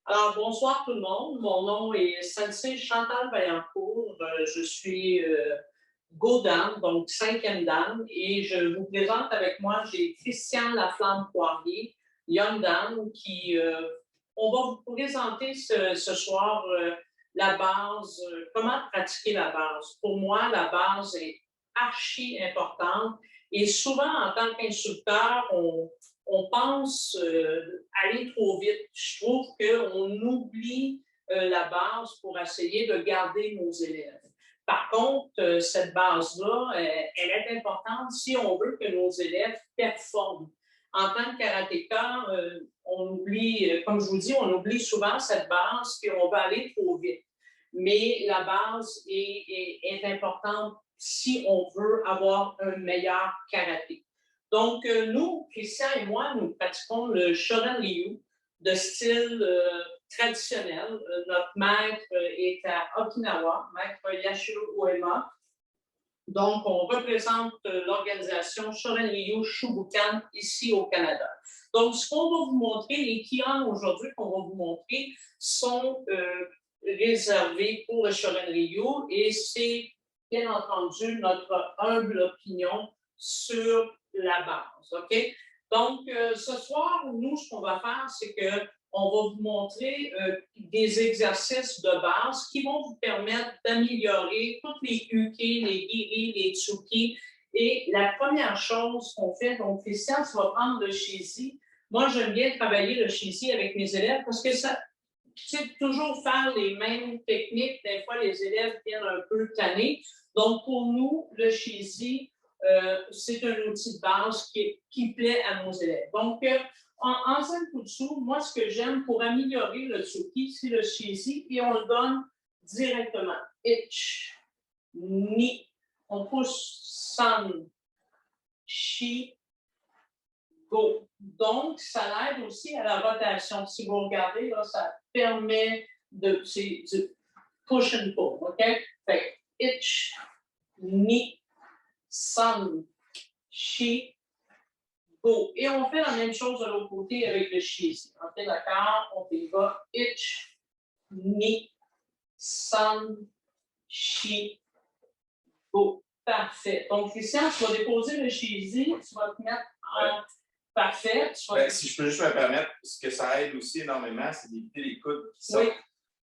Alors, bonsoir tout le monde. Mon nom est Sensei Chantal Vaillancourt. Je suis Go-dame, donc cinquième dame, et je vous présente avec moi, j'ai Christian Laflamme-Poirier, Young Dame, on va vous présenter ce soir la base, comment pratiquer la base. Pour moi, la base est archi importante et souvent, en tant qu'instructeur, on pense aller trop vite. Je trouve qu'on oublie la base pour essayer de garder nos élèves. Par contre, cette base-là, elle est importante si on veut que nos élèves performent. En tant que karatéka, on oublie, comme je vous dis, on oublie souvent cette base et on va aller trop vite. Mais la base est importante si on veut avoir un meilleur karaté. Donc, nous, Christian et moi, nous pratiquons le Shorin Ryu de style traditionnel. Notre maître est à Okinawa, maître Yashiro Uema. Donc, on représente l'organisation Shorin Ryu Shobukan ici au Canada. Donc, ce qu'on va vous montrer, les kions aujourd'hui qu'on va vous montrer sont réservés pour le Shorin Ryu et c'est bien entendu notre humble opinion sur la base. OK? Donc, ce soir, nous, ce qu'on va faire, c'est qu'on va vous montrer des exercices de base qui vont vous permettre d'améliorer toutes les uke, les giri, les tsuki. Et la première chose qu'on fait, donc Christian, tu vas prendre le shizi. Moi, j'aime bien travailler le shizi avec mes élèves parce que ça, c'est toujours faire les mêmes techniques. Des fois, les élèves viennent un peu tannés. Donc, pour nous, le shizi, c'est un outil de base qui plaît à nos élèves. Donc, en Zenkutsu, moi, ce que j'aime pour améliorer le tsuki, c'est le shizi et on le donne directement. Ich, ni. On pousse san, shi, go. Donc, ça aide aussi à la rotation. Si vous regardez, là, ça permet de push and pull. OK? Fait ich, ni, san, shi, go. Et on fait la même chose de l'autre côté avec le shizi. OK, d'accord? On y va. Ich, ni, san, shi, go. Parfait. Donc, Christian, tu vas déposer le shizi, tu vas te mettre en parfait. Si je peux juste me permettre, ce que ça aide aussi énormément, c'est d'éviter les coudes qui sortent. Oui.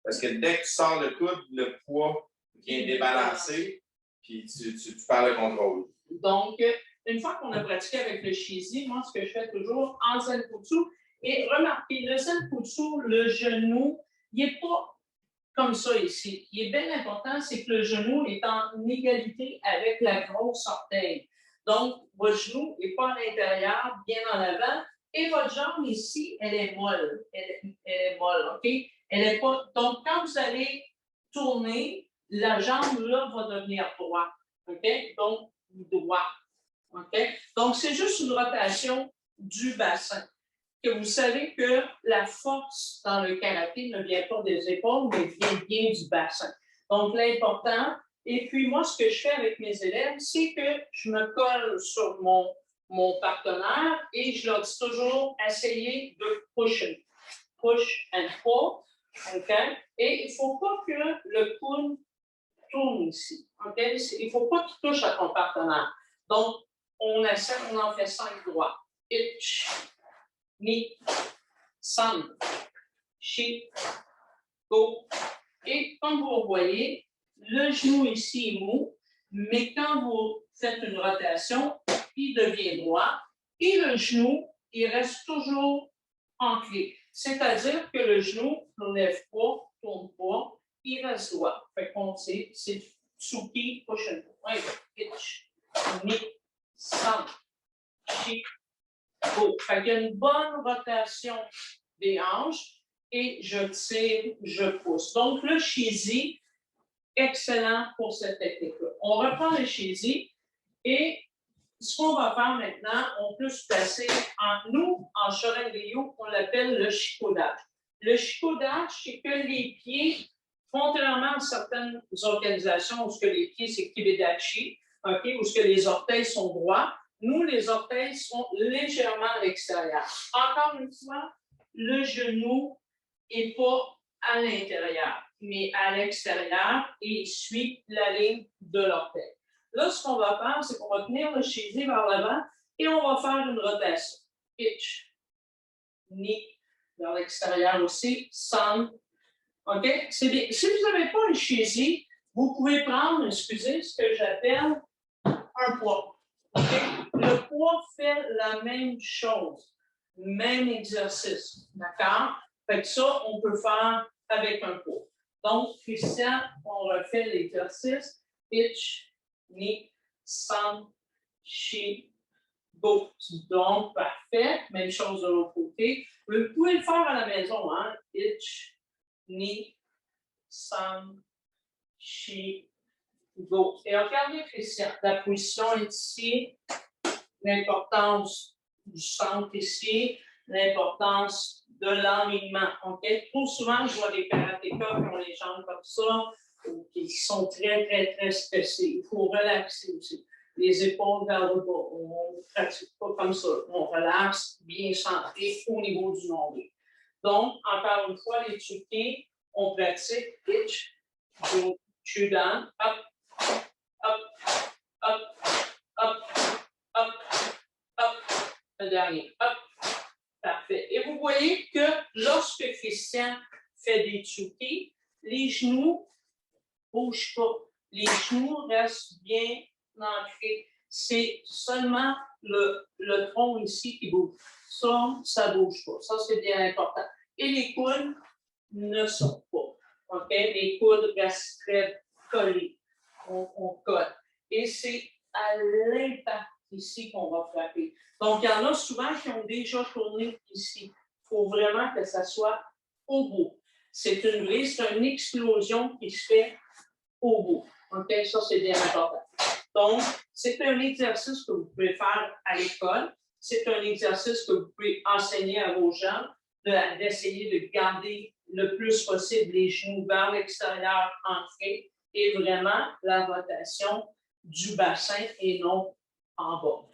Parce que dès que tu sors le coude, le poids vient débalancer, puis tu perds le contrôle. Donc, une fois qu'on a pratiqué avec le shizi, moi, ce que je fais toujours en Zenkutsu, et remarquez, le Zenkutsu, le genou, il n'est pas comme ça ici. Ce qui est bien important, c'est que le genou est en égalité avec la grosse orteil. Donc, votre genou n'est pas à l'intérieur, bien en avant, et votre jambe ici, elle est molle. Elle est molle, OK? Elle est pas... Donc, quand vous allez tourner, la jambe, là, va devenir droite. OK? Donc, droit. OK? Donc, c'est juste une rotation du bassin. Que vous savez que la force dans le karaté ne vient pas des épaules, mais vient bien du bassin. Donc, l'important, et puis moi, ce que je fais avec mes élèves, c'est que je me colle sur mon partenaire et je leur dis toujours, essayez de push and pull. OK? Et il ne faut pas que le coude tourne ici. OK? Il ne faut pas qu'il touche à ton partenaire. Donc, on en fait 5 droits. Ich, ni, san, shi, go. Et comme vous voyez, le genou ici est mou, mais quand vous faites une rotation, il devient droit et le genou, il reste toujours ancré. C'est-à-dire que le genou ne lève pas, tourne pas, il reste droit. Fait qu'on sait, c'est tsuki, push and pull. Ich, ni, san, shi, go. Fait qu'il y a une bonne rotation des hanches et je tire, je pousse. Donc, le shizi, excellent pour cette technique-là. On reprend le shizi et ce qu'on va faire maintenant, on peut se placer en Shorin Ryu, on l'appelle le shikodage. Le shikodage, c'est que les pieds, contrairement à certaines organisations où les pieds, c'est kibidachi, okay, où les orteils sont droits, nous, les orteils sont légèrement à l'extérieur. Encore une fois, le genou et pas à l'intérieur, mais à l'extérieur et suit la ligne de l'orteil. Là, ce qu'on va faire, c'est qu'on va tenir le chésé vers l'avant et on va faire une rotation. Pitch, knee, vers l'extérieur aussi, sun. OK? C'est bien. Si vous n'avez pas un chésé, vous pouvez prendre, excusez, ce que j'appelle un poids. Okay? Le poids fait la même chose, même exercice. D'accord? Fait que ça, on peut faire avec un poids. Donc, Christian, on refait l'exercice. Pitch, knee, sun, chi, go. Donc, parfait. Même chose de l'autre côté. Vous pouvez le faire à la maison, hein? Pitch, knee, sun, chi, go. Et regardez, Christian, la position est ici, l'importance du centre ici, l'importance de l'alignement. Okay? Trop souvent, je vois des karatékas qui ont les jambes comme ça, ou qui sont très, très, très stressés. Il faut relaxer aussi. Les épaules vers le bas. On ne pratique pas comme ça. On relaxe, bien centré au niveau du nombril. Donc, encore une fois, les Tsuki, on pratique pitch, go, down, up, up, up, up, up, up, le dernier, up. Parfait. Et vous voyez que lorsque Christian fait des Tsuki, les genoux ne bougent pas. Les genoux restent bien ancrés. C'est seulement le tronc ici qui bouge. Ça ne bouge pas. Ça, c'est bien important. Et les coudes ne sortent pas. Okay? Les coudes restent très collés. On colle. Et c'est à l'impact ici qu'on va frapper. Donc, il y en a souvent qui ont déjà tourné ici. Il faut vraiment que ça soit au bout. C'est une explosion qui se fait au bout. OK? Ça, c'est bien important. Donc, c'est un exercice que vous pouvez faire à l'école. C'est un exercice que vous pouvez enseigner à vos gens, d'essayer de garder le plus possible les genoux vers l'extérieur ancrés et vraiment la rotation du bassin et non en bas.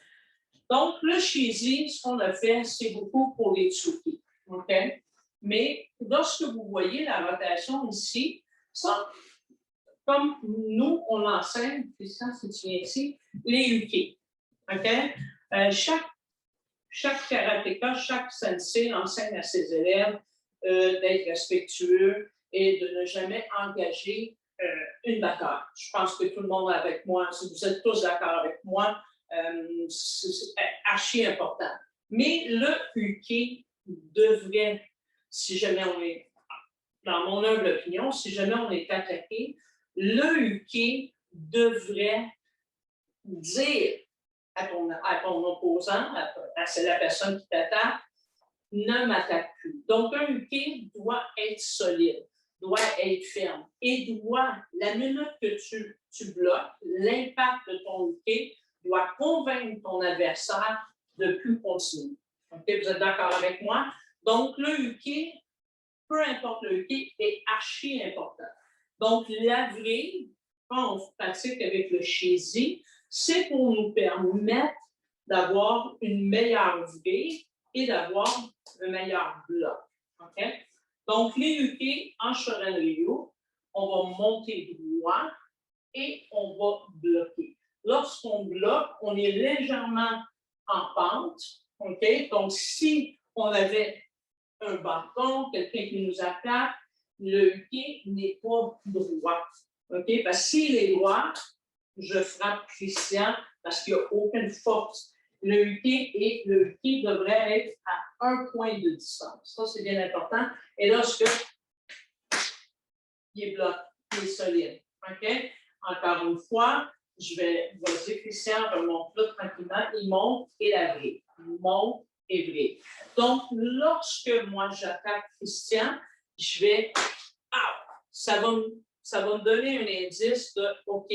Donc, le Shizi, ce qu'on a fait, c'est beaucoup pour les Tsuki. OK? Mais lorsque vous voyez la rotation ici, ça, comme nous, on l'enseigne, Christian, si tu viens ici, les Uke. OK? Chaque karatéka, chaque sensei enseigne à ses élèves d'être respectueux et de ne jamais engager une bataille. Je pense que tout le monde est avec moi. Si vous êtes tous d'accord avec moi, c'est archi important. Mais le Uke devrait, si jamais on est, dans mon humble opinion, si jamais on est attaqué, le Uke devrait dire à ton opposant, à la personne qui t'attaque, ne m'attaque plus. Donc, un Uke doit être solide, doit être ferme et doit, la minute que tu bloques, l'impact de ton Uke doit convaincre ton adversaire de ne plus continuer. Okay? Vous êtes d'accord avec moi? Donc, le Uke, peu importe le Uke, est archi important. Donc, l'avril, quand on pratique avec le Shizi, c'est pour nous permettre d'avoir une meilleure vie et d'avoir un meilleur bloc. Okay? Donc, les Uke en Shorin-ryu, on va monter droit et on va bloquer. Lorsqu'on bloque, on est légèrement en pente. Okay? Donc, si on avait un bâton, quelqu'un qui nous attaque, le Uke n'est pas droit. Okay? Parce que s'il est droit, je frappe Christian parce qu'il n'y a aucune force. Le Uke devrait être à 1 point de distance. Ça, c'est bien important. Et lorsque il est bloqué, il est solide. OK? Encore une fois, vas-y, Christian, remonte là tranquillement. Il monte et la vrille. Il monte et vrille. Donc, lorsque moi j'attaque Christian, je vais. Ça va me donner un indice de OK,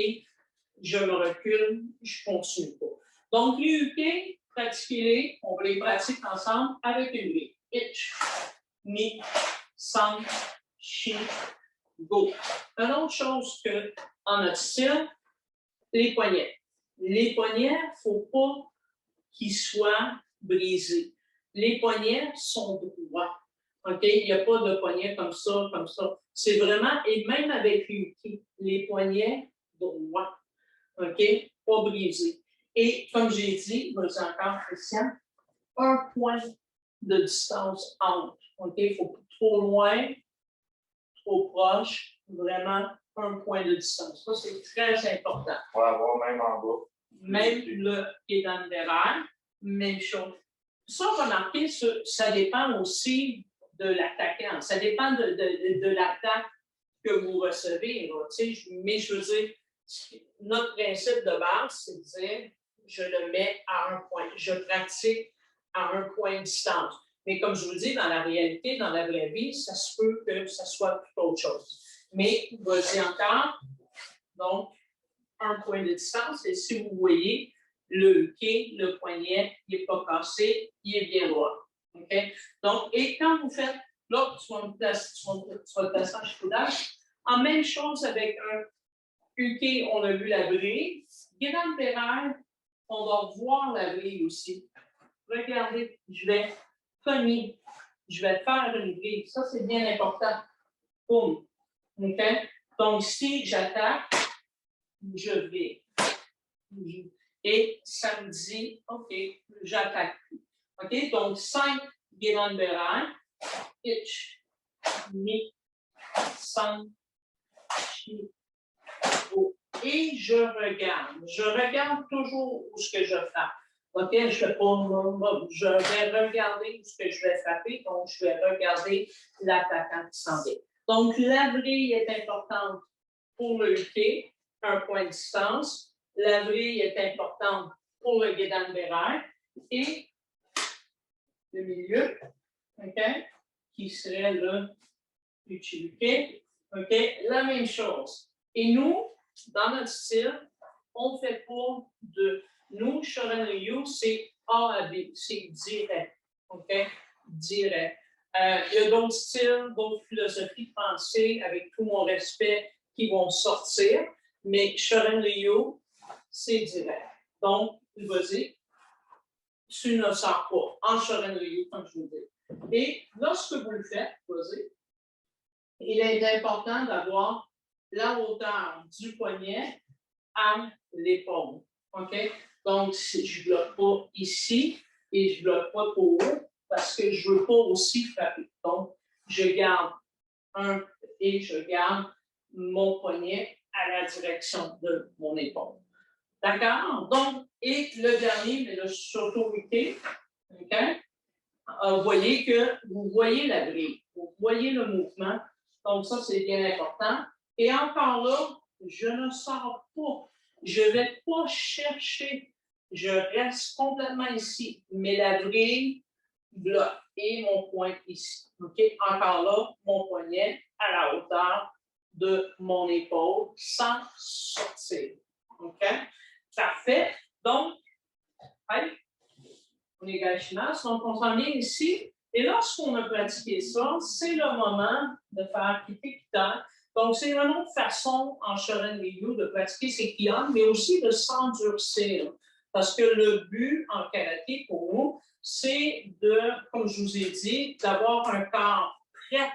je me recule, je ne continue pas. Donc, les Uke, pratiquez-les, on va les pratiquer ensemble avec une grille. Itch, ni, san, chi, go. Une autre chose en notre style, les poignets. Les poignets, il ne faut pas qu'ils soient brisés. Les poignets sont droits. OK? Il n'y a pas de poignet comme ça, comme ça. C'est vraiment, et même avec les poignets droits, OK? Pas brisés. Et comme j'ai dit, vas-y encore, Christian, un point de distance entre. OK? Il ne faut pas trop loin, trop proche, vraiment un point de distance. Ça, c'est très important. On va avoir même en bas. Même le pied dans le derrière, même chose. Ça, remarquez, ça dépend aussi de l'attaquant. Ça dépend de l'attaque que vous recevez. Là, mais je veux dire, notre principe de base, c'est de dire, je le mets à un point. Je pratique à un point de distance. Mais comme je vous dis, dans la réalité, dans la vraie vie, ça se peut que ça soit tout autre chose. Mais vas-y encore. Donc, un point de distance. Et si vous voyez, le quai, le poignet, il n'est pas cassé, il est bien droit. Okay? Donc, et quand vous faites, là, tu vas le placer en chicoudage. En même chose avec un UK, on a vu la brille. Guérin Pereire, on va voir la brille aussi. Regardez, je vais cogner, je vais faire une brille. Ça, c'est bien important. Boum. OK? Donc, si j'attaque, je vais. Et ça me dit, OK, j'attaque plus. OK? Donc, 5 guérin Pereire, pitch, mi, 5, chi, et je regarde. Je regarde toujours où ce que je frappe. OK? Je vais regarder où ce que je vais frapper, donc je vais regarder l'attaquant qui s'en vient. Donc, la vrille est importante pour le UK, un point de distance. La vrille est importante pour le guédan Pereire et le milieu, OK? Qui serait le UK. OK? La même chose. Et nous, dans notre style, on ne fait pas de. Nous, Shorin-Ryu, c'est A à B, c'est direct. OK? Direct. Il y a d'autres styles, d'autres philosophies de pensée, avec tout mon respect, qui vont sortir, mais Shorin-Ryu, c'est direct. Donc, vas-y, tu ne sors pas en Shorin-Ryu, comme je vous dis. Et lorsque vous le faites, vas-y, il est important d'avoir la hauteur du poignet à l'épaule. OK? Donc, je ne bloque pas ici et je ne bloque pas trop haut parce que je ne veux pas aussi frapper. Donc, je garde et je garde mon poignet à la direction de mon épaule. D'accord? Donc, et le dernier, mais le Shoto-Ike, OK? Vous voyez la grille, vous voyez le mouvement. Donc, ça, c'est bien important. Et encore là, je ne sors pas. Je ne vais pas chercher. Je reste complètement ici. Mais la grille bloque. Et mon point ici. OK? Encore là, mon poignet à la hauteur de mon épaule sans sortir. OK? Parfait. Donc, allez. On est Gaishimas, donc on s'en vient ici. Et lorsqu'on a pratiqué ça, c'est le moment de faire Kite-Kita. Donc, c'est une autre façon en Shorin-Ryu de pratiquer ces kions, mais aussi de s'endurcir. Parce que le but en karaté pour nous, c'est de, comme je vous ai dit, d'avoir un corps prêt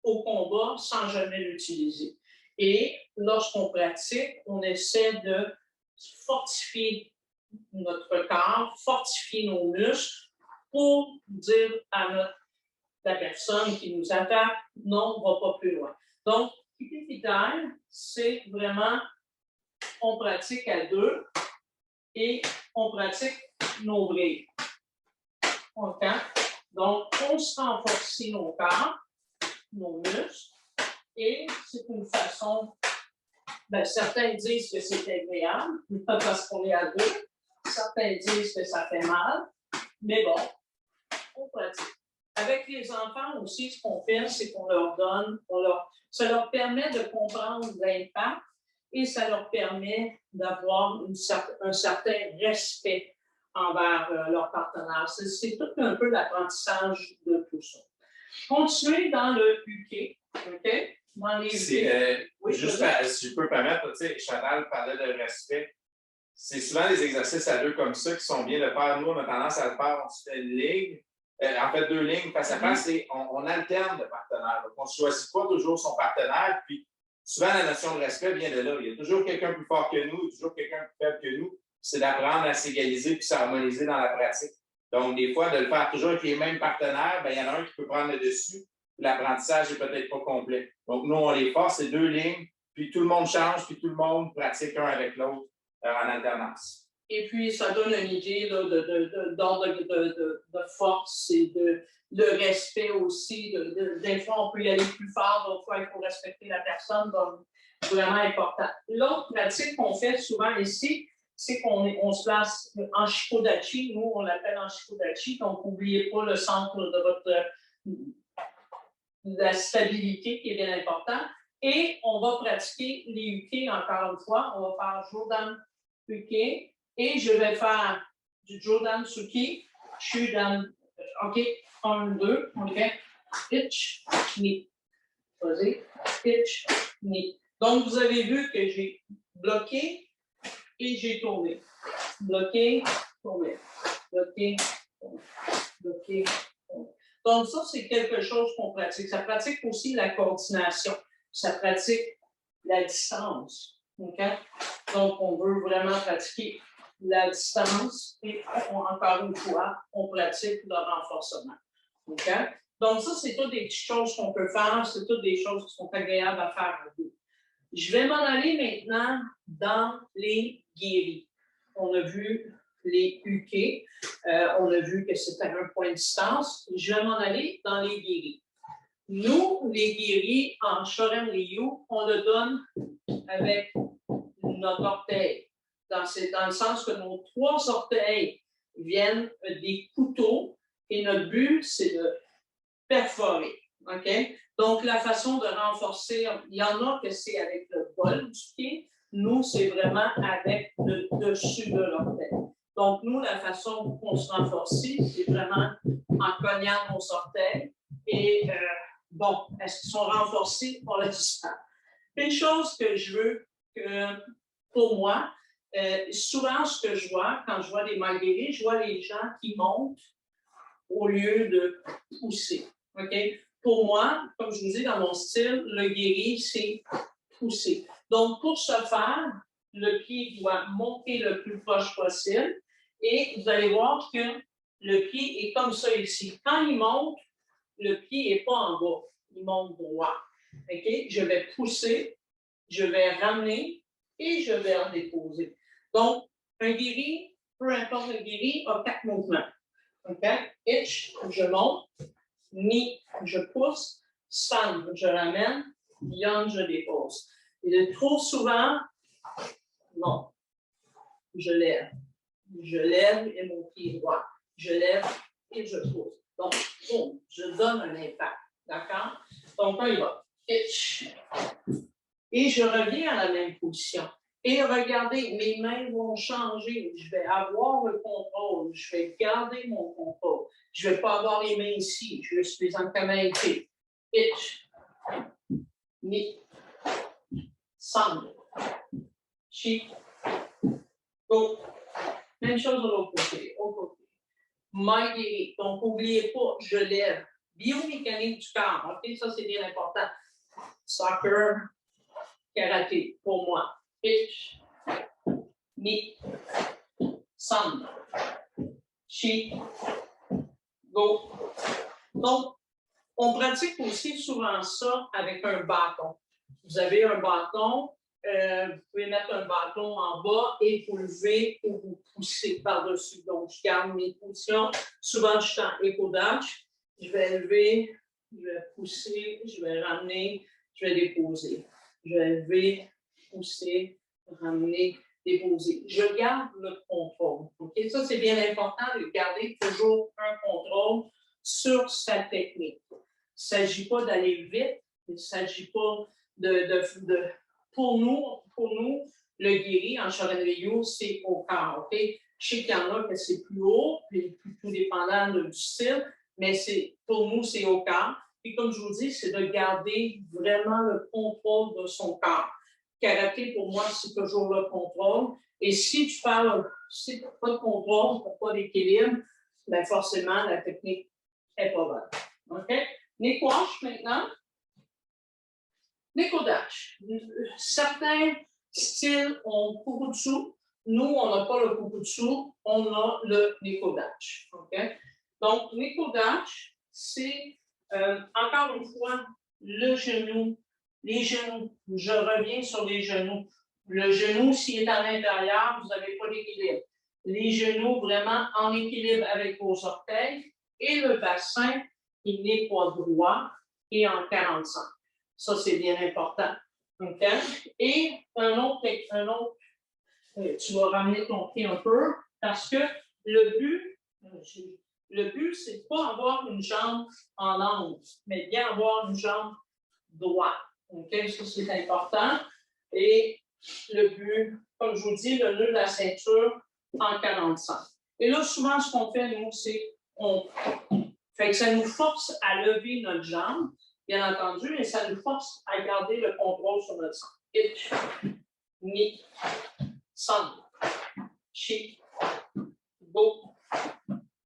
au combat sans jamais l'utiliser. Et lorsqu'on pratique, on essaie de fortifier notre corps, fortifier nos muscles pour dire à la personne qui nous attaque, non, on ne va pas plus loin. Donc, Kite-Kita, c'est vraiment, on pratique à deux et on pratique nos brilles. Okay? Donc, on se renforce nos corps, nos muscles, et c'est une façon, certains disent que c'est agréable, parce qu'on est à deux. Certains disent que ça fait mal, mais bon, on pratique. Avec les enfants aussi, ce qu'on fait, c'est qu'on leur donne, ça leur permet de comprendre l'impact et ça leur permet d'avoir un certain respect envers leur partenaire. C'est tout un peu l'apprentissage de tout ça. Continuez dans le UK, OK? Dans les UK. Oui, juste si je peux me permettre, tu sais, Chantal parlait de respect. C'est souvent des exercices à deux comme ça qui sont bien de faire. Nous, on a tendance à le faire, on se fait une ligue. En fait, 2 lignes face à face, et on alterne de partenaires. Donc, on ne choisit pas toujours son partenaire. Puis, souvent, la notion de respect vient de là. Il y a toujours quelqu'un plus fort que nous, toujours quelqu'un plus faible que nous. C'est d'apprendre à s'égaliser puis s'harmoniser dans la pratique. Donc, des fois, de le faire toujours avec les mêmes partenaires, bien, il y en a un qui peut prendre le dessus. L'apprentissage n'est peut-être pas complet. Donc, nous, on les force, c'est 2 lignes, puis tout le monde change, puis tout le monde pratique un avec l'autre en alternance. Et puis, ça donne une idée là, de force et de respect aussi. Des fois, on peut y aller plus fort, d'autres fois, il faut respecter la personne. Donc, vraiment important. L'autre pratique qu'on fait souvent ici, c'est qu'on se place en Shikodachi. Nous, on l'appelle en Shikodachi. Donc, n'oubliez pas le centre de la stabilité qui est bien important. Et on va pratiquer les uke encore une fois. On va faire Jodan Uke. Et je vais faire du Jodan Tsuki. Je suis dans. OK. 1, 2. OK. Pitch, ni. Vas-y. Pitch, ni. Donc, vous avez vu que j'ai bloqué et j'ai tourné. Bloqué, tourné. Bloqué, tourné. Bloqué, tourné. Donc, ça, c'est quelque chose qu'on pratique. Ça pratique aussi la coordination. Ça pratique la distance. Okay? Donc, on veut vraiment pratiquer la distance et encore une fois, on pratique le renforcement. Okay? Donc, ça, c'est toutes des petites choses qu'on peut faire. C'est toutes des choses qui sont agréables à faire à deux. Je vais m'en aller maintenant dans les guéris. On a vu les uke. On a vu que c'était un point de distance. Je vais m'en aller dans les guéris. Nous, les guéris, en Shorin Ryu, on le donne avec notre orteil. Dans le sens que nos 3 orteils viennent des couteaux et notre but, c'est de perforer. OK? Donc, la façon de renforcer, il y en a que c'est avec le bol du pied. Nous, c'est vraiment avec le dessus de l'orteil. Donc, nous, la façon qu'on se renforce, c'est vraiment en cognant nos orteils. Et bon, est-ce qu'ils sont renforcés? On le dit pas. Une chose que je veux que, pour moi, souvent, ce que je vois, quand je vois des malguéris, je vois les gens qui montent au lieu de pousser. OK? Pour moi, comme je vous dis, dans mon style, le guéri, c'est pousser. Donc, pour ce faire, le pied doit monter le plus proche possible et vous allez voir que le pied est comme ça ici. Quand il monte, le pied n'est pas en bas, il monte droit. OK? Je vais pousser, je vais ramener et je vais en déposer. Donc, un guéri, peu importe le guéri, a 4 mouvements. OK? Itch, je monte. Ni, je pousse. San, je ramène. Yon, je dépose. Et trop souvent, non. Je lève. Je lève et mon pied droit. Je lève et je pousse. Donc, boum, je donne un impact. D'accord? Donc, on y va. Itch. Et je reviens à la même position. Et regardez, mes mains vont changer. Je vais avoir le contrôle. Je vais garder mon contrôle. Je ne vais pas avoir les mains ici. Je suis en canalité. Itch. Ni. San. Chi. Go. Même chose de l'autre côté. Au côté. Maïgiri. Donc, n'oubliez pas, je lève. Biomécanique du corps. OK? Ça, c'est bien important. Soccer. Karaté, pour moi. Pitch, ni, san, chi, go. Donc, on pratique aussi souvent ça avec un bâton. Vous avez un bâton, vous pouvez mettre un bâton en bas et vous levez ou vous poussez par-dessus. Donc, je garde mes positions. Souvent, je suis en éco-dash. Je vais lever, je vais pousser, je vais ramener, je vais déposer. Je vais lever, pousser, ramener, déposer. Je garde le contrôle. Okay? Ça, c'est bien important de garder toujours un contrôle sur sa technique. Il ne s'agit pas d'aller vite, il ne s'agit pas pour nous, le guéri en Shorin Ryu, c'est au corps. Okay? Je sais qu'il y en a que c'est plus haut, puis tout dépendant du style, mais pour nous, c'est au corps. Et comme je vous dis, c'est de garder vraiment le contrôle de son corps. Karaté, pour moi, c'est toujours le contrôle. Et si tu n'as pas de contrôle, tu n'as pas d'équilibre, bien forcément, la technique n'est pas bonne. OK? Neko-wash maintenant. Neko-dash. Certains styles ont Kukutsu. Nous, on n'a pas le Kukutsu, on a le Neko-dash. OK? Donc, Neko-dash, c'est encore une fois le genou, les genoux. Je reviens sur les genoux. Le genou, s'il est à l'intérieur, vous n'avez pas d'équilibre. Les genoux vraiment en équilibre avec vos orteils et le bassin, il n'est pas droit et en 45. Ça, c'est bien important. Okay? Et un autre, tu vas ramener ton pied un peu parce que le but, c'est de pas avoir une jambe en angle, mais bien avoir une jambe droite. Okay? Ça, c'est important. Et le but, comme je vous dis, le nœud de la ceinture en 45. Et là, souvent, ce qu'on fait, nous, c'est fait que ça nous force à lever notre jambe, bien entendu, et ça nous force à garder le contrôle sur notre sang. Itch, ni, san, chi, go.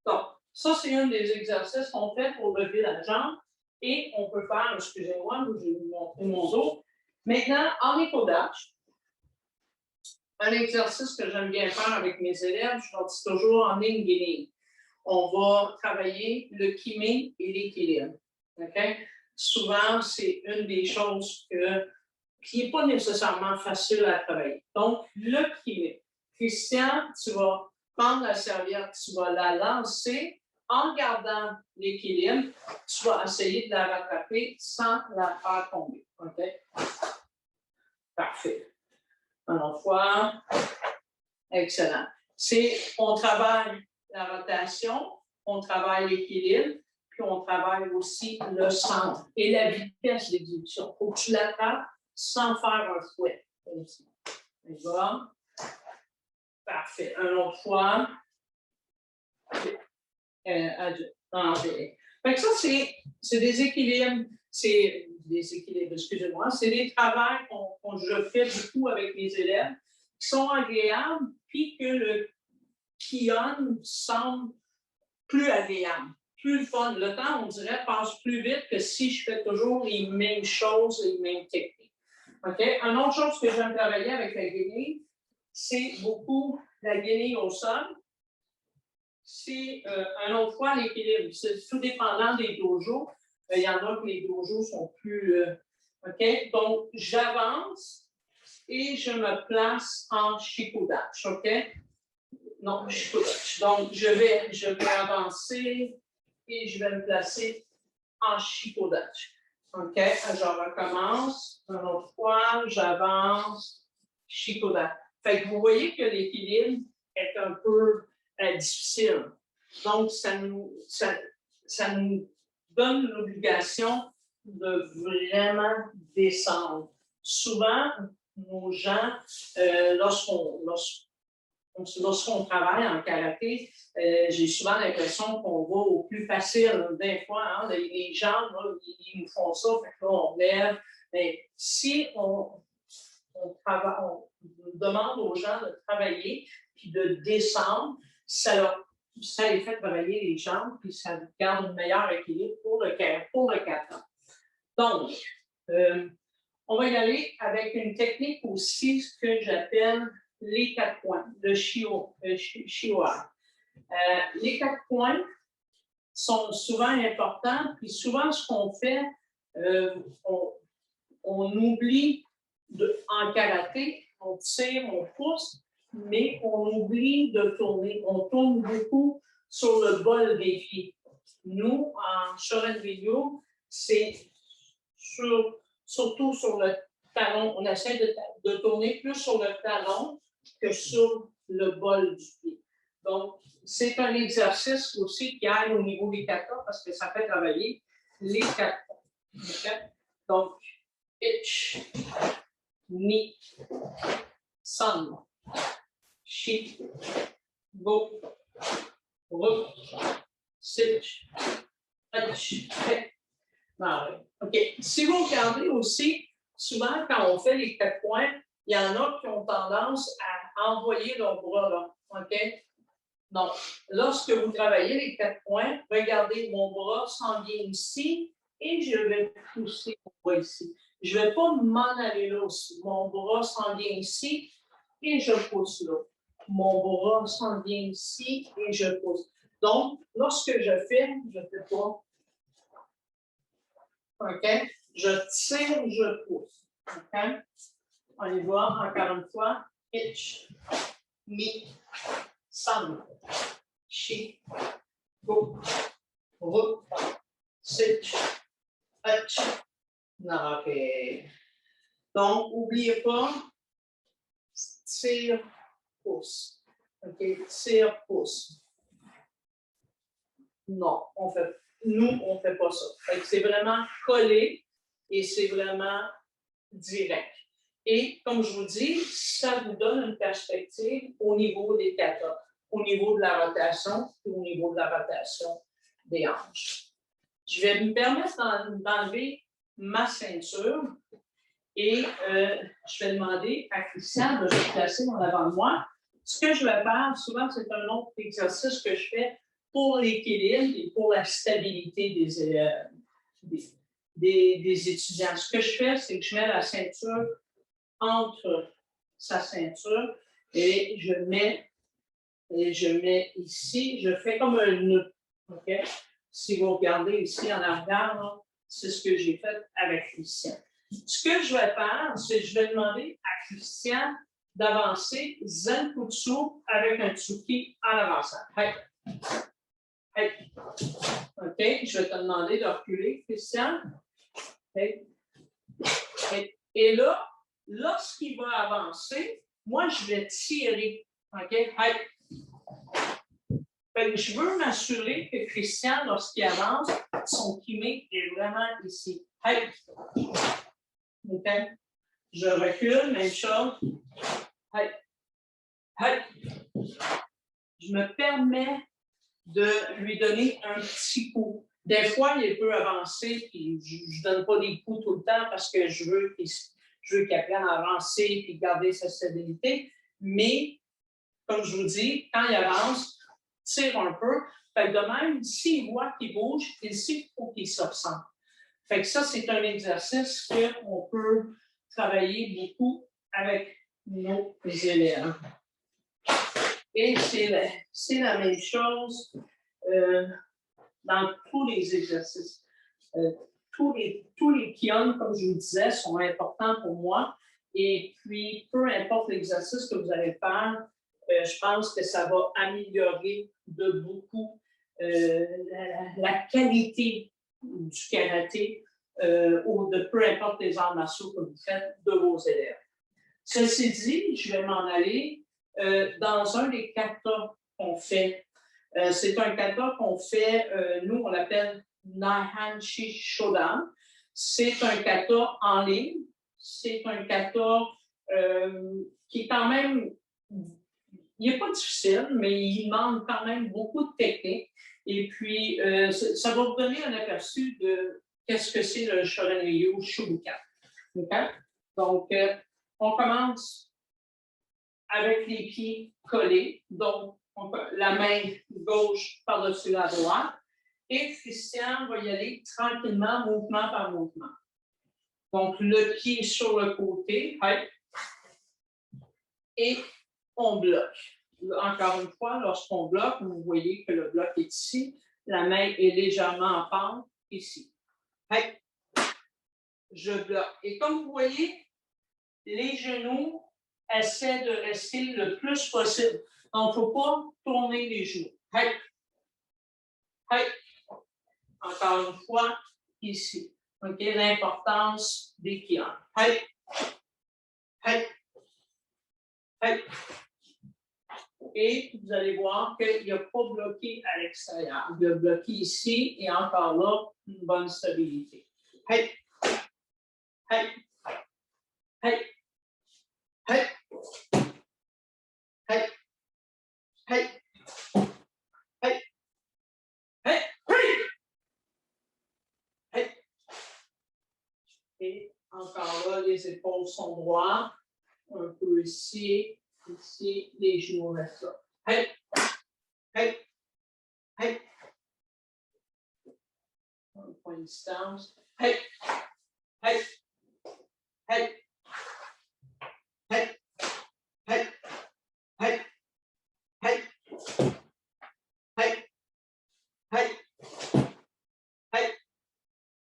Donc, ça, c'est un des exercices qu'on fait pour lever la jambe. Et on peut faire, excusez-moi, je vais vous montrer mon dos. Maintenant, en Neko-dash, un exercice que j'aime bien faire avec mes élèves, je leur dis toujours en ligne. On va travailler le kimé et l'équilibre. Okay? Souvent, c'est une des choses qui n'est pas nécessairement facile à travailler. Donc, le kimé. Christian, tu vas prendre la serviette, tu vas la lancer en gardant l'équilibre. Tu vas essayer de la rattraper sans la faire tomber. OK? Parfait. Alors, fois. Excellent. On travaille la rotation, on travaille l'équilibre, puis on travaille aussi le centre et la vitesse d'exécution. Il faut que tu l'attrapes sans faire un fouet. D'accord? Parfait. Une autre fois. Fait que ça, c'est des équilibres. C'est des équilibres, excusez-moi. C'est des travails que je fais beaucoup avec mes élèves qui sont agréables, puis que le kion semble plus agréable, plus fun. Le temps, on dirait, passe plus vite que si je fais toujours les mêmes choses, les mêmes techniques. OK? Une autre chose que j'aime travailler avec la guenille, c'est beaucoup la guenille au sol. C'est une autre fois l'équilibre. C'est tout dépendant des dojos. Il y en a que les dojos sont plus. OK? Donc, j'avance et je me place en shikodash. OK? Non, shikodash. Donc, je vais avancer et je vais me placer en shikodash. OK? Je recommence. Une autre fois, j'avance, shikodash. Fait que vous voyez que l'équilibre est un peu difficile. Donc, ça nous donne l'obligation de vraiment descendre. Souvent, nos gens, lorsqu'on travaille en karaté, j'ai souvent l'impression qu'on va au plus facile. Des fois, hein, les jambes, là, ils nous font ça, fait que là, on lève. Mais si on demande aux gens de travailler puis de descendre, ça les fait travailler les jambes, puis ça vous garde un meilleur équilibre pour le 4 ans. Donc, on va y aller avec une technique aussi, ce que j'appelle les 4 points, le shiwa. Les 4 points sont souvent importants, puis souvent, ce qu'on fait, on oublie en karaté, on tire, on pousse, mais on oublie de tourner. On tourne beaucoup sur le bol des pieds. Nous, en Shorin-ryu, c'est surtout sur le talon. On essaie de tourner plus sur le talon que sur le bol du pied. Donc, c'est un exercice aussi qui aide au niveau des katas parce que ça fait travailler les 4 points. Okay? Donc, ich, ni, san, shi, go, ru, sich, ich, fait. OK. Si vous regardez aussi, souvent, quand on fait les 4 points, il y en a qui ont tendance à envoyer leurs bras là. OK? Donc, lorsque vous travaillez les 4 points, regardez, mon bras s'en vient ici et je vais pousser mon bras ici. Je ne vais pas m'en aller là aussi. Mon bras s'en vient ici et je pousse là. Mon bras s'en vient ici et je pousse. Donc, lorsque je fais pas. OK? Je tire, je pousse. OK? On y va encore une fois. Hitch, mi, sam, chi, go, root, sitch, hutch. OK. Donc, n'oubliez pas, tire, pousse. OK? Tire, pousse. Non, nous, on ne fait pas ça. C'est vraiment collé et c'est vraiment direct. Et comme je vous dis, ça vous donne une perspective au niveau des katas, au niveau de la rotation et au niveau de la rotation des hanches. Je vais me permettre d'enlever ma ceinture et je vais demander à Christian de se placer en avant de moi. Ce que je vais faire, souvent, c'est un autre exercice que je fais pour l'équilibre et pour la stabilité des étudiants. Ce que je fais, c'est que je mets la ceinture entre sa ceinture et je mets ici, je fais comme un nœud. Okay? Si vous regardez ici en arrière, c'est ce que j'ai fait avec Christian. Ce que je vais faire, c'est que je vais demander à Christian d'avancer Zanputsu avec un Tsuki en avançant. Hey. Hey. OK, je vais te demander de reculer, Christian. Hey. Hey. Et là, lorsqu'il va avancer, moi, je vais tirer. OK? Hey. Je veux m'assurer que Christian, lorsqu'il avance, son kimé est vraiment ici. Hey. OK? Je recule, même chose. Hey. Hey. Je me permets de lui donner un petit coup. Des fois, il peut avancer, puis je ne donne pas des coups tout le temps parce que je veux qu'il apprenne à avancer et garder sa stabilité. Mais, comme je vous dis, quand il avance, tire un peu. Fait que de même, s'il voit qu'il bouge, il sait qu'il faut qu'il s'absente. Fait que ça, c'est un exercice qu'on peut travailler beaucoup avec nos élèves. Et c'est la même chose dans tous les exercices. Tous les kions, comme je vous disais, sont importants pour moi. Et puis, peu importe l'exercice que vous allez faire, je pense que ça va améliorer de beaucoup la qualité du karaté ou de peu importe les arts martiaux que vous faites de vos élèves. Ceci dit, je vais m'en aller dans un des katas qu'on fait. C'est un kata qu'on fait, nous, on l'appelle Naihanshi Shodan. C'est un kata en ligne. C'est un kata qui est quand même, il n'est pas difficile, mais il demande quand même beaucoup de technique. Et puis, ça va vous donner un aperçu de qu'est-ce que c'est le Shodan-ryu Shobukan. Okay? Donc, on commence avec les pieds collés. Donc, la main gauche par-dessus la droite. Et Christian va y aller tranquillement, mouvement par mouvement. Donc, le pied sur le côté. Et on bloque. Encore une fois, lorsqu'on bloque, vous voyez que le bloc est ici. La main est légèrement en pente ici. Je bloque. Et comme vous voyez, les genoux essaient de rester le plus possible. Donc, il ne faut pas tourner les genoux. Encore une fois, ici. OK, l'importance des kions. Et vous allez voir qu'il n'y a pas bloqué à l'extérieur. Il a bloqué ici et encore là, une bonne stabilité. Et encore là, les épaules sont droites. Un peu ici, les genoux restent là. Hey, hey. Un point de distance. Hey, hey, hey, hey, hey, hey, hey, hey, hey, hey,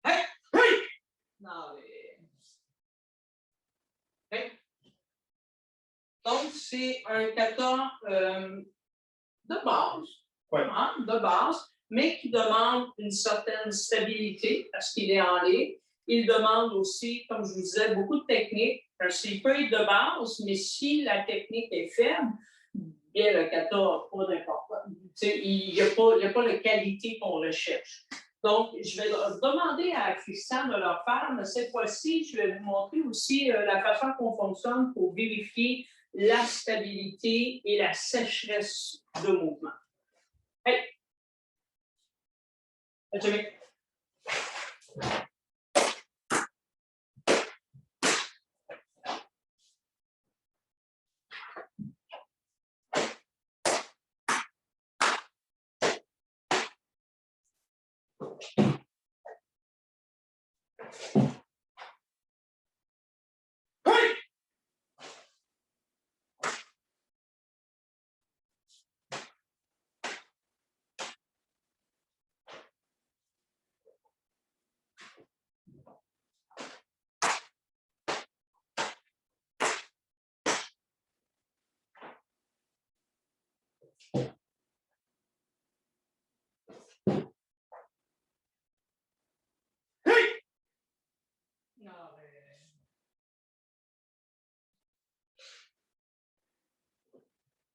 hey, hey. Non, mais... Hey. Donc, c'est un kata de base, Ouais. hein, de base, mais qui demande une certaine stabilité parce qu'il est en ligne. Il demande aussi, comme je vous disais, beaucoup de technique. Parce qu'il peut être de base, mais si la technique est faible, bien, le kata n'a pas d'importance. Il n'y a pas la qualité qu'on recherche. Donc, je vais demander à Christian de le faire, mais cette fois-ci, je vais vous montrer aussi la façon qu'on fonctionne pour vérifier la stabilité et la sécheresse de mouvement. Hey! Jimmy. Hey! Hey! Non, mais...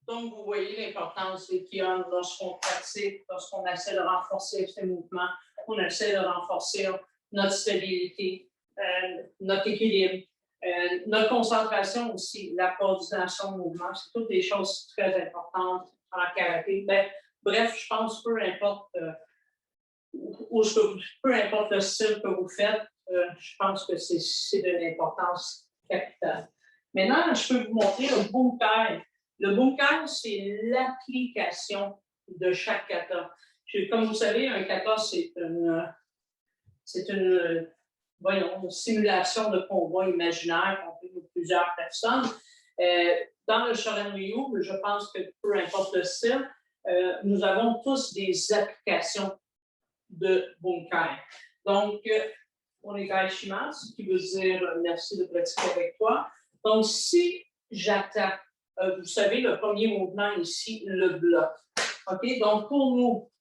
Donc, vous voyez l'importance des kions lorsqu'on pratique, lorsqu'on essaie de renforcer ces mouvements, on essaie de renforcer notre stabilité, notre équilibre, notre concentration aussi, la coordination de mouvement. C'est toutes des choses très importantes en karaté. Bref, je pense peu importe peu importe le style que vous faites, je pense que c'est de l'importance capitale. Maintenant, je peux vous montrer le bunkai. Le bunkai, c'est l'application de chaque kata. Comme vous savez, un kata, c'est une simulation de combat imaginaire qu'on fait pour plusieurs personnes. Dans le Shorin-ryu, je pense que peu importe le style, nous avons tous des applications de bunkai. Donc, onegai shimasu, qui veut dire merci de pratiquer avec toi. Donc, si j'attaque, vous savez, le premier mouvement ici, le bloc. OK? Donc, pour nous,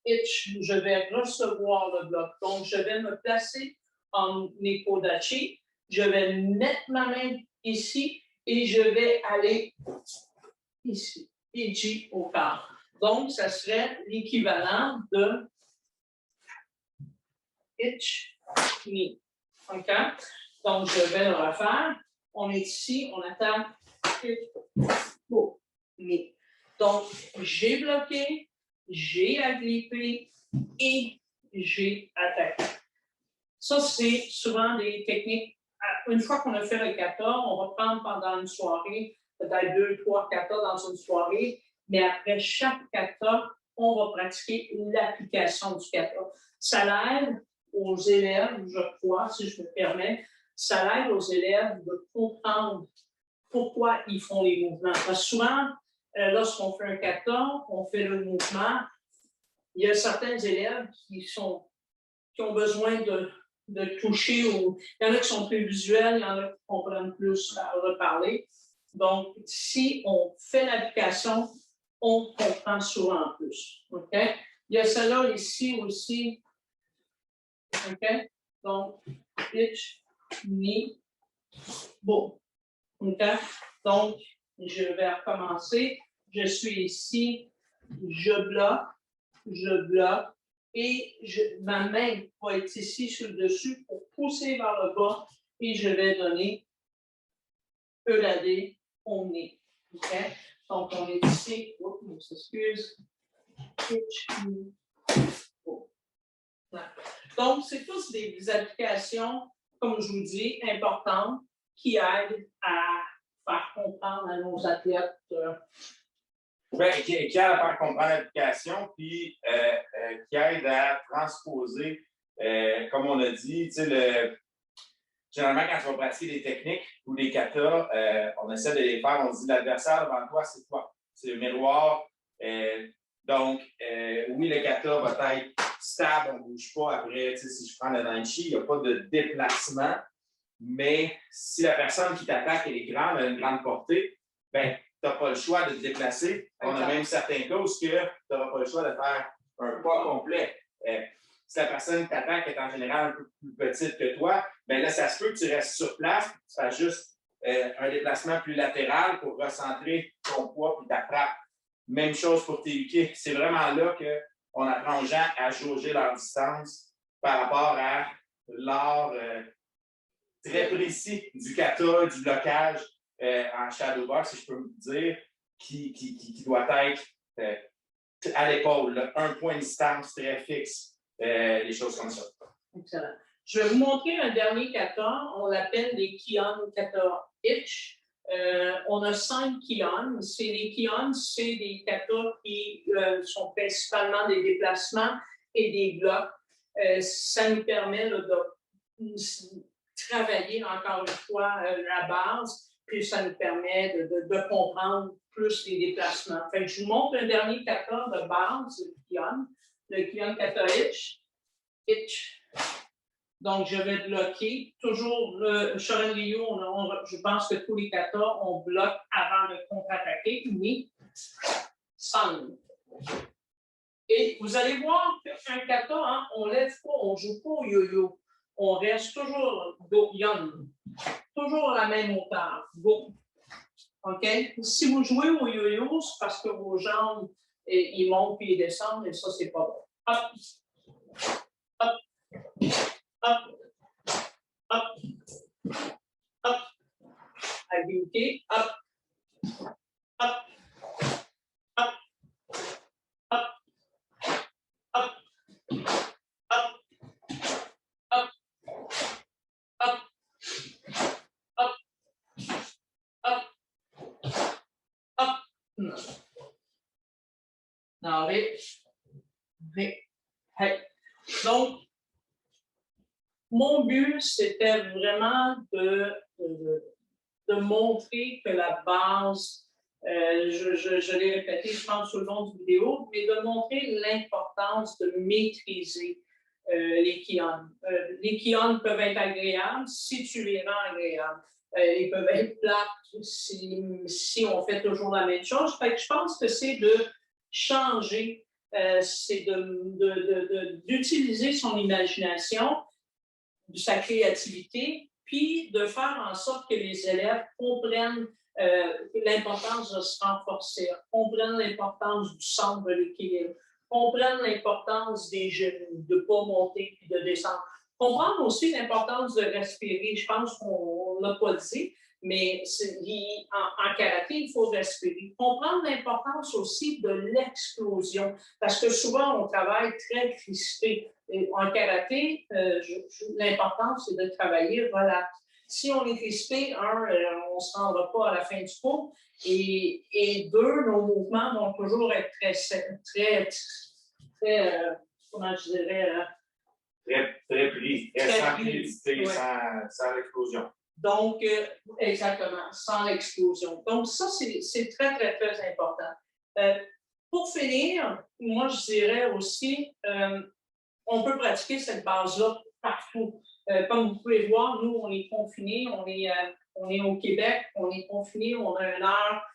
itch, je vais recevoir le bloc. Donc, je vais me placer en Nikodachi. Je vais mettre ma main ici et je vais aller ici. Ichi au corps. Donc, ça serait l'équivalent de itch, ni. OK? Donc, je vais le refaire. On est ici, on attaque itch, oh, ni. Donc, j'ai bloqué, j'ai agrippé et j'ai attaqué. Ça, c'est souvent des techniques. Une fois qu'on a fait le kata, on va prendre pendant une soirée, peut-être 2, 3 kata dans une soirée, mais après chaque kata, on va pratiquer l'application du kata. Ça l'aide aux élèves, je crois, si je me permets, ça l'aide aux élèves de comprendre pourquoi ils font les mouvements. Parce que souvent, lorsqu'on fait un kata, on fait le mouvement. Il y a certains élèves qui ont besoin de toucher. Il y en a qui sont plus visuels, il y en a qui comprennent plus à reparler. Donc, si on fait l'application, on comprend souvent plus. Okay? Il y a celle-là ici aussi. Okay? Donc, pitch, ni, bon. Okay? Donc, je vais recommencer. Je suis ici, je bloque, et ma main va être ici sur le dessus pour pousser vers le bas et je vais donner ELAD au nez. Okay? Donc, on est ici. Oh, on s'excuse. Donc, c'est tous des applications, comme je vous dis, importantes qui aident à faire comprendre à nos athlètes Ben, qui aide à faire comprendre l'application, puis qui aide à transposer, comme on a dit, généralement, quand tu vas pratiquer des techniques ou des katas, on essaie de les faire, on dit l'adversaire devant toi, c'est toi. C'est le miroir. Donc, oui, le kata va être stable, on ne bouge pas après. Si je prends le Nanchi, il n'y a pas de déplacement. Mais si la personne qui t'attaque est grande, a une grande portée, ben, tu n'as pas le choix de te déplacer. On a même certains cas où tu n'auras pas le choix de faire un pas complet. Si la personne qui t'attaque est en général un peu plus petite que toi, bien là, ça se peut que tu restes sur place, tu fasses juste un déplacement plus latéral pour recentrer ton poids et ta frappe. Même chose pour tes pieds. C'est vraiment là qu'on apprend aux gens à jauger leur distance par rapport à leur très précis du kata, du blocage en shadow box, si je peux me dire, qui doit être à l'épaule, un point de distance très fixe, des choses comme ça. Excellent. Je vais vous montrer un dernier kata. On l'appelle les Kion Kata Itch. On a 5 Kion. Les Kion, c'est des katas qui sont principalement des déplacements et des blocs. Ça nous permet là, de travailler encore une fois la base, puis ça nous permet de comprendre plus les déplacements. Fait que je vous montre un dernier kata de base, le Kion Kata Itch. Donc, je vais bloquer. Toujours, le Shorin-ryu, je pense que tous les katas, on bloque avant de contre-attaquer, mais sans. Et vous allez voir qu'un kata, hein, on ne lève pas, on ne joue pas au yo-yo. On reste toujours go-yon. Toujours à la même hauteur. Go. OK? Si vous jouez au yo-yo, c'est parce que vos jambes, ils montent puis ils descendent, et ça, c'est pas bon. Hop. Hop. Hop. Hop. Hop. Agilité. Hop. Hop. Hop. Hop. Hop. Hop. Hop. Hop. Hop. Hop. Hop. Non, donc, mon but, c'était vraiment de montrer que la base, je l'ai répété, je pense, tout le long de la vidéo, mais de montrer l'importance de maîtriser les kions. Les kions peuvent être agréables si tu les rends agréables. Ils peuvent être plates si on fait toujours la même chose. Fait que je pense que c'est de changer, c'est d'utiliser son imagination, sa créativité, puis de faire en sorte que les élèves comprennent l'importance de se renforcer, comprennent l'importance du centre de l'équilibre, comprennent l'importance des genoux, de ne pas monter puis de descendre. Comprendre aussi l'importance de respirer. Je pense qu'on ne l'a pas dit, mais en karaté, il faut respirer. Comprendre l'importance aussi de l'explosion, parce que souvent, on travaille très crispé. Et en karaté, l'important, c'est de travailler relax. Si on est crispé, on ne se rendra pas à la fin du cours. Et deux, nos mouvements vont toujours être très comment je dirais, très pris, sans fluidité, oui. sans l'explosion. Donc, exactement, sans l'explosion. Donc, ça, c'est très, très, très important. Pour finir, moi, je dirais aussi, on peut pratiquer cette base-là partout. Comme vous pouvez voir, nous, on est confinés, on est au Québec, on est confinés, on a une heure,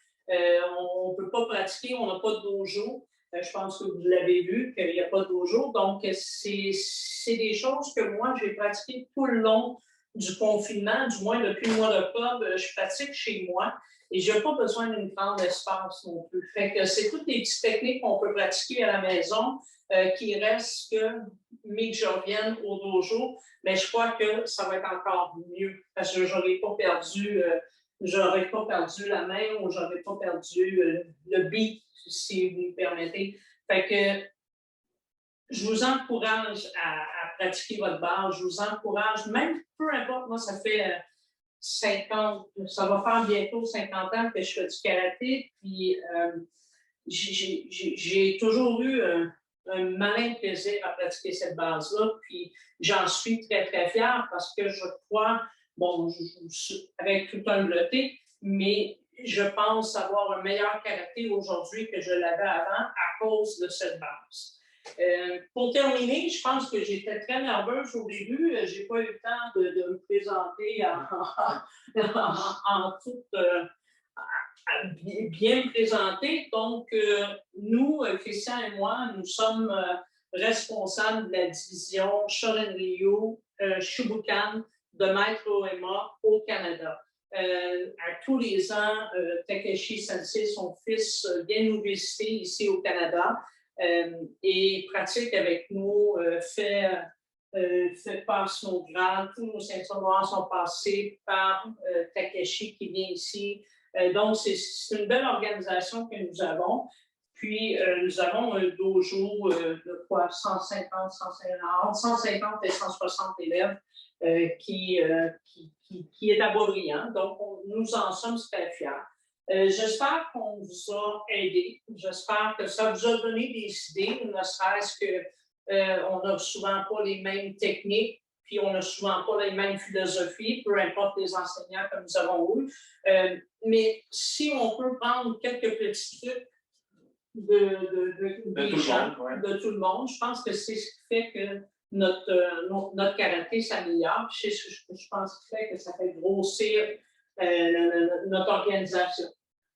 on ne peut pas pratiquer, on n'a pas de dojo. Je pense que vous l'avez vu, qu'il n'y a pas de dojo. Donc, c'est des choses que moi, j'ai pratiquées tout le long du confinement, du moins depuis le mois d'octobre, je pratique chez moi et je n'ai pas besoin d'une grande espace non plus. Fait que c'est toutes les petites techniques qu'on peut pratiquer à la maison qui restent que, mais que je revienne au dojo, mais je crois que ça va être encore mieux parce que je n'aurais pas perdu la main ou je n'aurais pas perdu le beat, si vous me permettez. Fait que je vous encourage à pratiquer votre base. Je vous encourage, même peu importe, moi, ça fait 50, ça va faire bientôt 50 ans que je fais du karaté. Puis j'ai toujours eu un malin plaisir à pratiquer cette base-là, puis j'en suis très, très fière parce que je crois, bon, avec tout humilité, mais je pense avoir un meilleur caractère aujourd'hui que je l'avais avant à cause de cette base. Pour terminer, je pense que j'étais très nerveuse au début. Je n'ai pas eu le temps de me présenter en toute... bien présenté. Donc, nous, Christian et moi, nous sommes responsables de la division Shorin-Ryu, Shubukan de Maître OMA au Canada. À tous les ans, Takeshi Sensei, son fils, vient nous visiter ici au Canada et pratique avec nous, fait passe nos grades. Tous nos ceintures noires sont passés par Takeshi qui vient ici. Donc, c'est une belle organisation que nous avons. Puis, nous avons un dojo de quoi 150 et 160 élèves qui est à Boisbriand. Donc, nous en sommes très fiers. J'espère qu'on vous a aidé. J'espère que ça vous a donné des idées, ne serait-ce qu'on n'a souvent pas les mêmes techniques, puis on n'a souvent pas les mêmes philosophies, peu importe les enseignants que nous avons eus. Mais si on peut prendre quelques petits trucs de tout le monde, je pense que c'est ce qui fait que notre karaté s'améliore. Je pense que ça fait grossir notre organisation.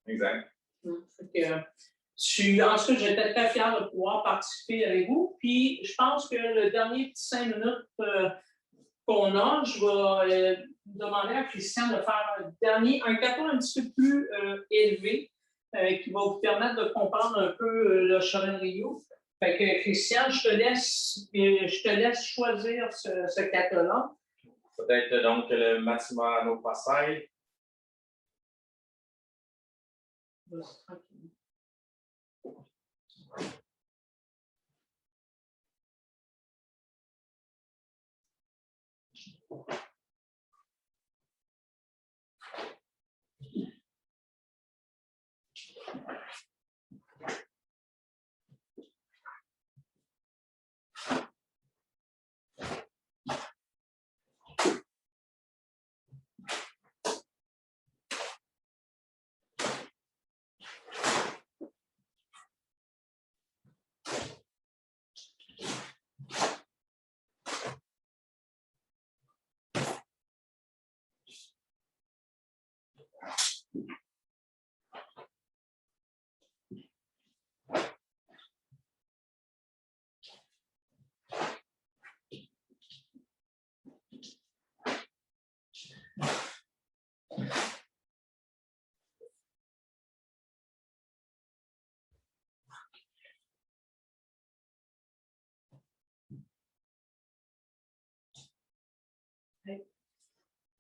Exact. En tout cas, j'étais très fière de pouvoir participer avec vous. Puis, je pense que le dernier petit 5 minutes qu'on a, je vais demander à Christian de faire un kata un petit peu plus élevé qui va vous permettre de comprendre un peu le Shorin-Ryu. Fait que, Christian, je te laisse choisir ce kata-là. Peut-être donc le Matsuma no Pasai.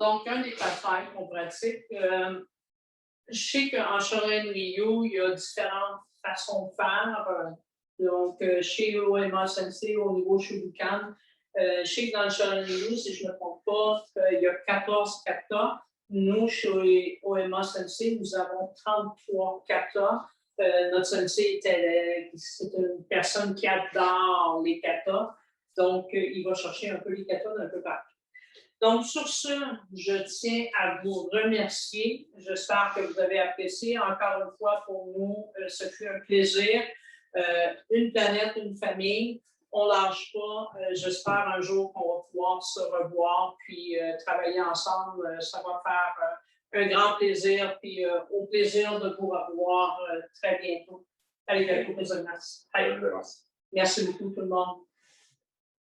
Donc, un des passages qu'on pratique, je sais qu'en Shorin-Ryu, il y a différentes façons de faire. Donc, chez OMA Sensei, au niveau Shubukan, je sais que dans le Shorin-Ryu, si je ne me trompe pas, il y a 14 katas. Nous, chez OMA Sensei, nous avons 33 katas. Notre sensei c'est une personne qui adore les katas. Donc, il va chercher un peu les katas d'un peu partout. Donc, sur ce, je tiens à vous remercier. J'espère que vous avez apprécié. Encore une fois, pour nous, ce fut un plaisir. Une planète, une famille. On ne lâche pas. J'espère un jour qu'on va pouvoir se revoir puis travailler ensemble. Ça va faire un grand plaisir. Puis au plaisir de vous revoir très bientôt. Allez, merci. Merci beaucoup tout le monde.